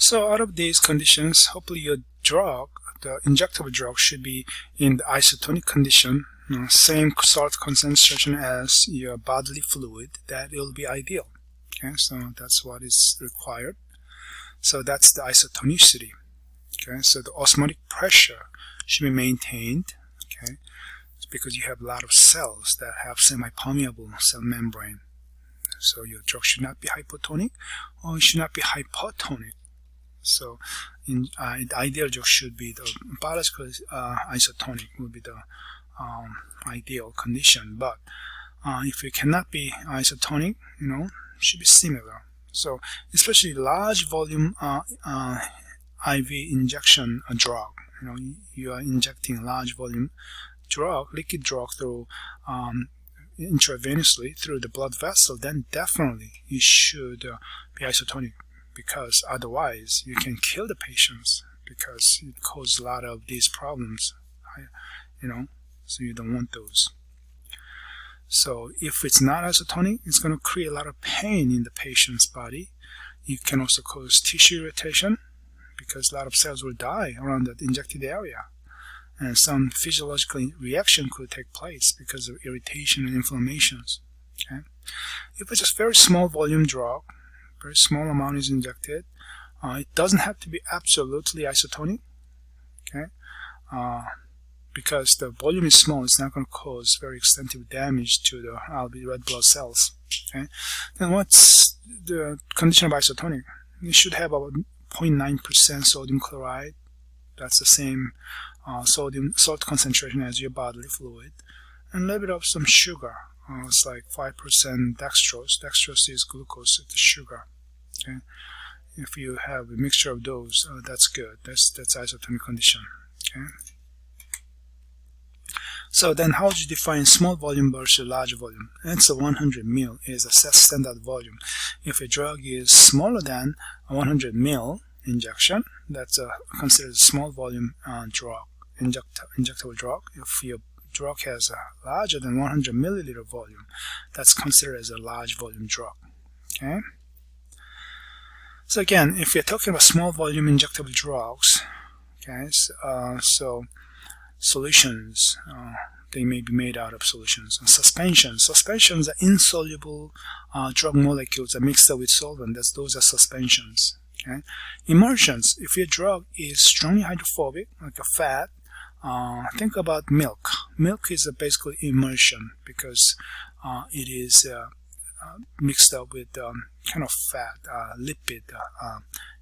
So out of these conditions, hopefully your drug, the injectable drug, should be in the isotonic condition, same salt concentration as your bodily fluid. That will be ideal. Okay, so that's what is required. So that's the isotonicity. Okay, so the osmotic pressure should be maintained. Okay, because you have a lot of cells that have semi-permeable cell membrane. So your drug should not be hypotonic or it should not be hypotonic. So the ideal drug should be the biological isotonic will be the ideal condition. But if it cannot be isotonic, it should be similar. So especially large volume IV injection drug, you are injecting large volume drug, liquid drug through intravenously through the blood vessel, then definitely you should be isotonic, because otherwise you can kill the patients because it causes a lot of these problems, so you don't want those. So if it's not isotonic, it's going to create a lot of pain in the patient's body. It can also cause tissue irritation because a lot of cells will die around that injected area. And some physiological reaction could take place because of irritation and inflammations. Okay? If it's just very small volume drug, very small amount is injected, it doesn't have to be absolutely isotonic. Okay? Because the volume is small, it's not going to cause very extensive damage to the red blood cells. Okay? Then what's the condition of isotonic? You should have about 0.9% sodium chloride. That's the same salt concentration as your bodily fluid, and a little bit of some sugar. It's like 5% dextrose. Dextrose is glucose, it's sugar. Okay, if you have a mixture of those, that's good. That's isotonic condition. Okay. So then, how do you define small volume versus large volume? It's a 100 ml is a standard volume. If a drug is smaller than a 100 ml injection, that's considered a small volume drug, injectable drug. If your drug has a larger than 100 milliliter volume, that's considered as a large volume drug. Okay. So again, if you're talking about small volume injectable drugs, okay, so solutions, they may be made out of solutions. And suspensions are insoluble drug molecules that mixed up with solvent. Those are suspensions. Okay. Emulsions, if your drug is strongly hydrophobic, like a fat, think about milk. Milk is basically emulsion because it is mixed up with kind of fat, lipid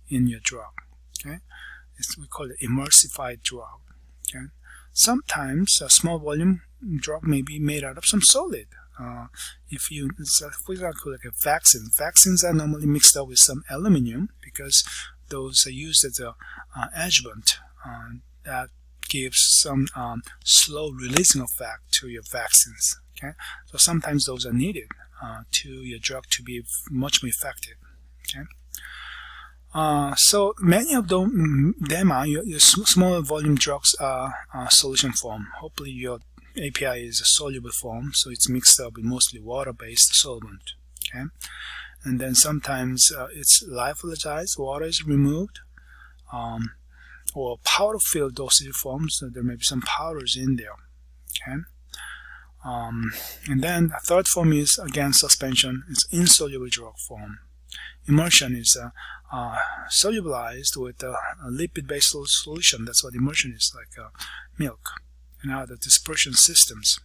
in your drug. Okay, we call it emulsified drug. Okay, sometimes a small volume drug may be made out of some solid. If you, for example, like a vaccine, vaccines are normally mixed up with some aluminum because those are used as a adjuvant that gives some slow releasing effect to your vaccines. Okay, so sometimes those are needed to your drug to be much more effective. Okay, so many of them are your small volume drugs are solution form. Hopefully your API is a soluble form, so it's mixed up with mostly water-based solvent. Okay, and then sometimes it's lyophilized, water is removed, or powder-filled dosage forms. So there may be some powders in there. Okay, and then the third form is again suspension. It's insoluble drug form. Emulsion is solubilized with a lipid-based solution. That's what emulsion is, like milk. And other dispersion systems.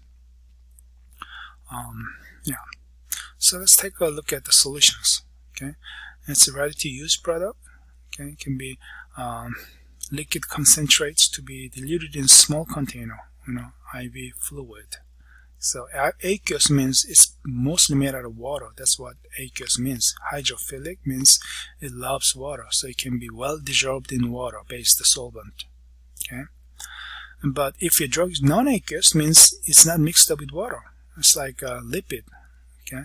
Yeah. So let's take a look at the solutions. Okay, it's a ready-to-use product. Okay, it can be liquid concentrates to be diluted in small container, IV fluid. So aqueous means it's mostly made out of water. That's what aqueous means. Hydrophilic means it loves water, so it can be well dissolved in water-based solvent. Okay. But if your drug is non-aqueous, means it's not mixed up with water. It's like a lipid, okay?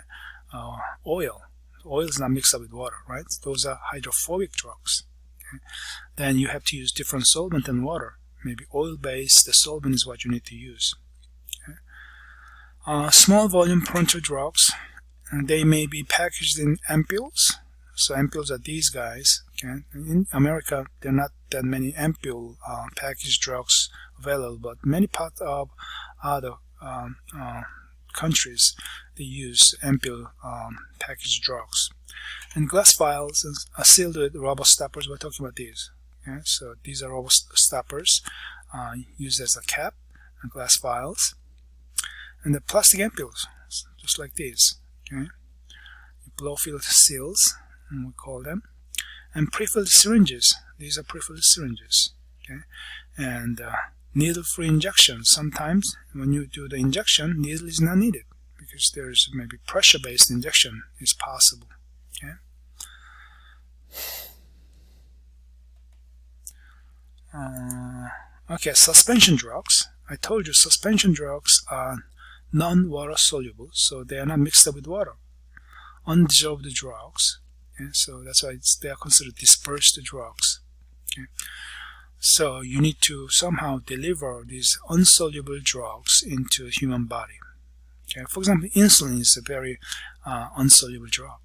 Oil. Oil is not mixed up with water, right? Those are hydrophobic drugs. Okay? Then you have to use different solvent than water. Maybe oil-based solvent is what you need to use. Okay? Small volume parenteral drugs, and they may be packaged in ampoules. So ampules are these guys. Okay, in America there are not that many ampule packaged drugs available, but many parts of other countries they use ampule packaged drugs. And glass vials are sealed with rubber stoppers. We're talking about these. Okay, so these are rubber stoppers used as a cap and glass vials. And the plastic ampules, just like these. Okay, blow-filled seals, and we call them. And pre-filled syringes. These are pre-filled syringes. Okay, and needle-free injection. Sometimes when you do the injection, needle is not needed because there's maybe pressure-based injection is possible. Okay. Okay, suspension drugs. I told you suspension drugs are non-water soluble, so they are not mixed up with water. Undissolved drugs. Okay, so that's why they are considered dispersed drugs. Okay. So you need to somehow deliver these insoluble drugs into the human body. Okay. For example, insulin is a very insoluble drug.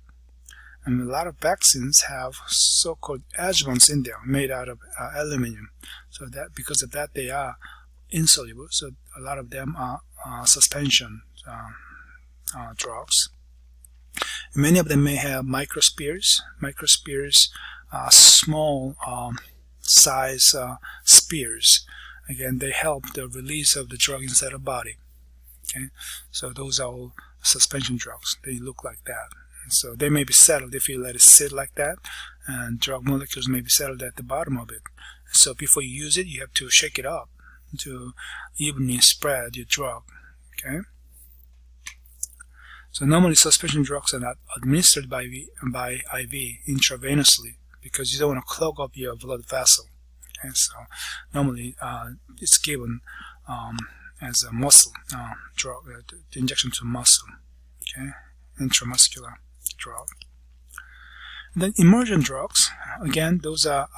And a lot of vaccines have so-called adjuvants in there made out of aluminum. So that because of that they are insoluble. So a lot of them are suspension drugs. Many of them may have microspheres. Microspheres are small size spheres. Again, they help the release of the drug inside the body. Okay, so those are all suspension drugs. They look like that. So they may be settled if you let it sit like that, and drug molecules may be settled at the bottom of it. So before you use it, you have to shake it up to evenly spread your drug. Okay. So normally suspension drugs are not administered by IV intravenously because you don't want to clog up your blood vessel. Okay. So normally it's given as a muscle drug, the injection to muscle. Okay, intramuscular drug. And then immersion drugs, again, those are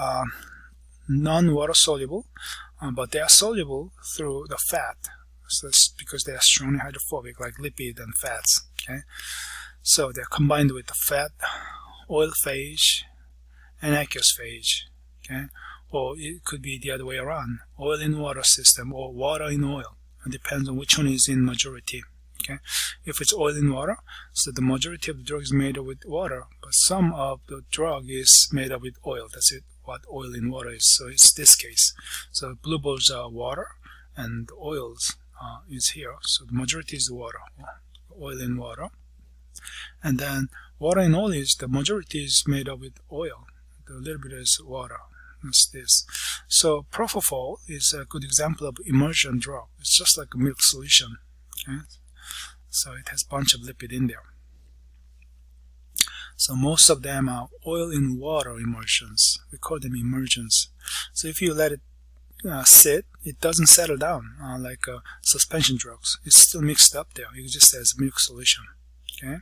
non-water soluble, but they are soluble through the fat. So that's because they are strongly hydrophobic, like lipid and fats. Okay, so they're combined with the fat, oil phase, and aqueous phase. Okay, or it could be the other way around: oil in water system or water in oil. It depends on which one is in majority. Okay, if it's oil in water, so the majority of the drug is made up with water, but some of the drug is made up with oil. That's it. What oil in water is. So it's this case. So blue balls are water, and the oils is here. So the majority is the water, oil in water, and then water in oil is the majority is made up with oil. The little bit is water. That's this. So propofol is a good example of immersion drug. It's just like a milk solution. Okay? So it has a bunch of lipid in there. So most of them are oil in water immersions. We call them immersions. So if you let it sit, it doesn't settle down like suspension drugs. It's still mixed up there. It just has milk solution. Okay.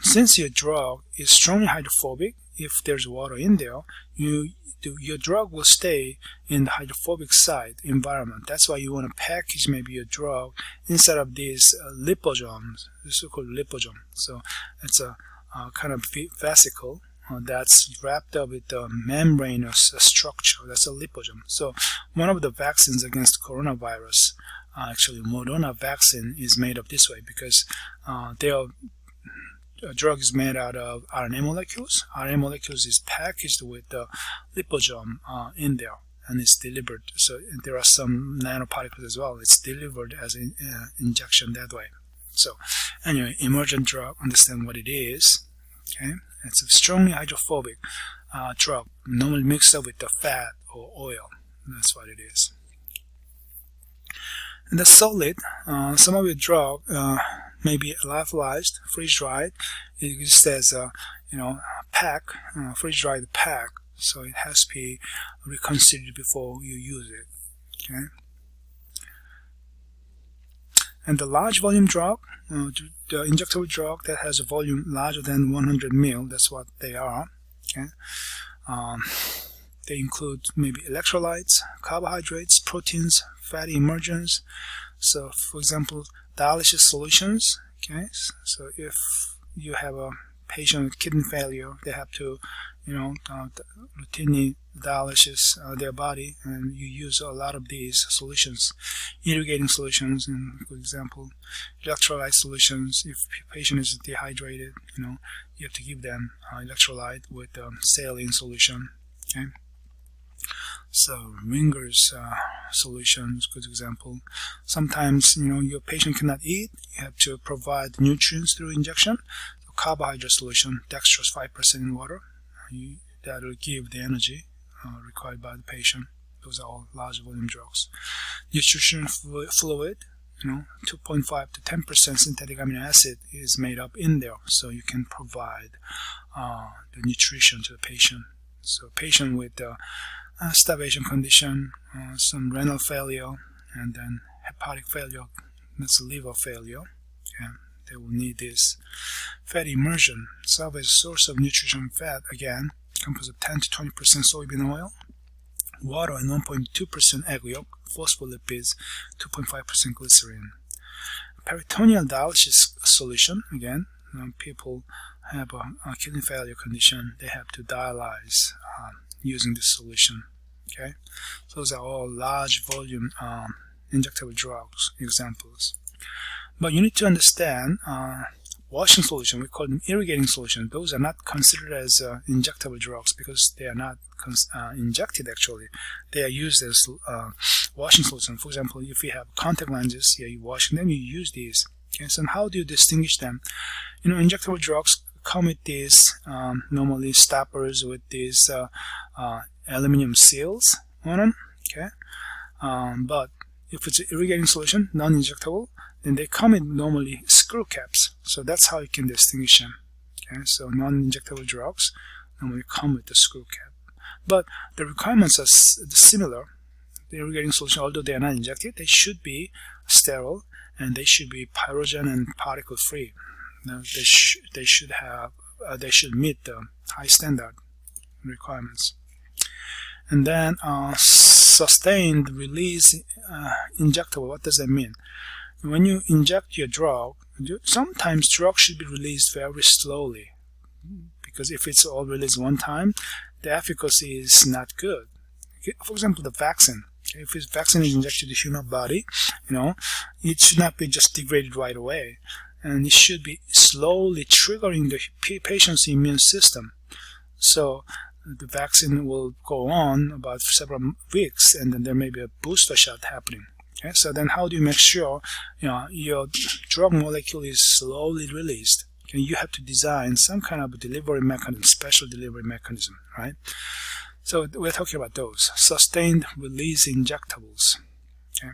Since your drug is strongly hydrophobic, if there's water in there, your drug will stay in the hydrophobic side environment. That's why you want to package maybe your drug inside of these liposomes, the so-called liposome. So it's a kind of vesicle that's wrapped up with a membranous structure. That's a liposome. So one of the vaccines against coronavirus, actually Moderna vaccine, is made up this way because a drug is made out of RNA molecules. RNA molecules is packaged with the liposome in there, and it's delivered. So there are some nanoparticles as well. It's delivered as an injection that way. So anyway, emergent drug, understand what it is. Okay, it's a strongly hydrophobic drug, normally mixed up with the fat or oil. That's what it is. And the solid, some of your drug may be lyophilized, freeze-dried. It says, pack, freeze-dried pack, so it has to be reconsidered before you use it. Okay. And the large volume drug, the injectable drug that has a volume larger than 100 ml, that's what they are. Okay. They include maybe electrolytes, carbohydrates, proteins, fatty emulsions. So, for example, dialysis solutions. Okay, so if you have a patient with kidney failure, they have to, routinely dialysis their body, and you use a lot of these solutions, irrigating solutions, and for example, electrolyte solutions. If the patient is dehydrated, you have to give them electrolyte with saline solution. Okay. So Ringer's solutions, good example. Sometimes your patient cannot eat. You have to provide nutrients through injection. So carbohydrate solution, dextrose 5% in water. That will give the energy required by the patient. Those are all large volume drugs. Nutrition fluid, 2.5 to 10% synthetic amino acid is made up in there, so you can provide the nutrition to the patient. So patient with starvation condition, some renal failure, and then hepatic failure, that's liver failure. Okay. They will need this. Fat immersion serves as a source of nutrition fat, again, composed of 10 to 20% soybean oil, water, and 1.2% egg yolk, phospholipids, 2.5% glycerin. Peritoneal dialysis solution, again, people have a kidney failure condition, they have to dialyze using this solution. Okay, so those are all large volume injectable drugs examples. But you need to understand washing solution, we call them irrigating solution. Those are not considered as injectable drugs because they are not injected actually. They are used as washing solution. For example, if you have contact lenses, you wash them, you use these. Okay, so how do you distinguish them? Injectable drugs come with these normally stoppers with these aluminum seals on them. Okay, but if it's an irrigating solution, non-injectable, then they come in normally screw caps. So that's how you can distinguish them. Okay, so non-injectable drugs normally come with the screw cap. But the requirements are similar. The irrigating solution, although they are not injected, they should be sterile and they should be pyrogen and particle free. Now, they should meet the high standard requirements. And then sustained release injectable. What does that mean? When you inject your drug, sometimes drug should be released very slowly, because if it's all released one time, the efficacy is not good. Okay? For example, the vaccine. Okay? If this vaccine is injected to the human body, it should not be just degraded right away, and it should be slowly triggering the patient's immune system. So the vaccine will go on about several weeks, and then there may be a booster shot happening. Okay, so then how do you make sure your drug molecule is slowly released? Okay, you have to design some kind of a delivery mechanism, special delivery mechanism, right? So we're talking about those sustained release injectables. Okay.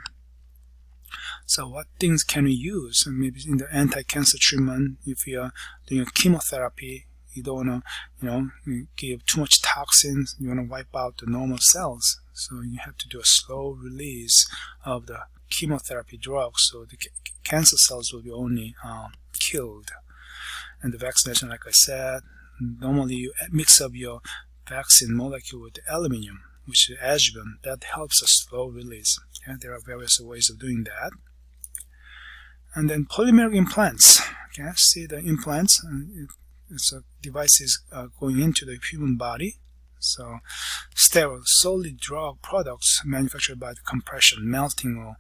So what things can we use? Maybe in the anti-cancer treatment, if you're doing a chemotherapy, you don't want to, give too much toxins. You want to wipe out the normal cells. So you have to do a slow release of the chemotherapy drugs, so the cancer cells will be only killed. And the vaccination, like I said, normally you mix up your vaccine molecule with aluminum, which is adjuvant. That helps a slow release. Okay? There are various ways of doing that. And then polymeric implants. Okay, see the implants. It's a devices going into the human body. So sterile, solid drug products manufactured by the compression, melting, or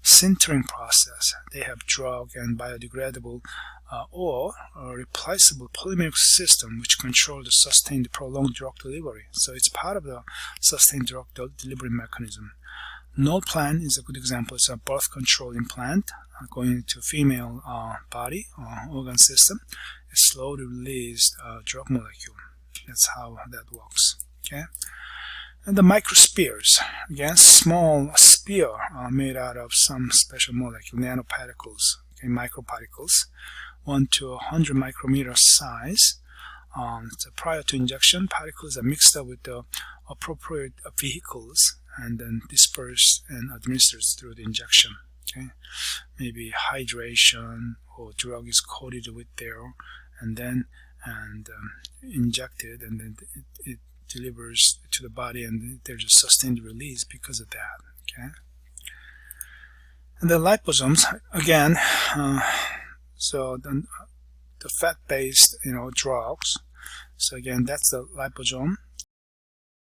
sintering process. They have drug and biodegradable or a replaceable polymeric system which control the sustained prolonged drug delivery. So it's part of the sustained drug delivery mechanism. Nolplan is a good example. It's a birth control implant going into female body or organ system. A slowly released drug molecule. That's how that works. Okay, and the microspheres, again, small spear made out of some special molecule, nanoparticles, okay, microparticles, 1 to 100 micrometer size. So prior to injection, particles are mixed up with the appropriate vehicles and then dispersed and administered through the injection. Okay, maybe hydration or drug is coated with there, and then injected, and then it delivers to the body, and there's a sustained release because of that. Okay, and the liposomes again. So the the fat-based drugs. So again, that's the liposome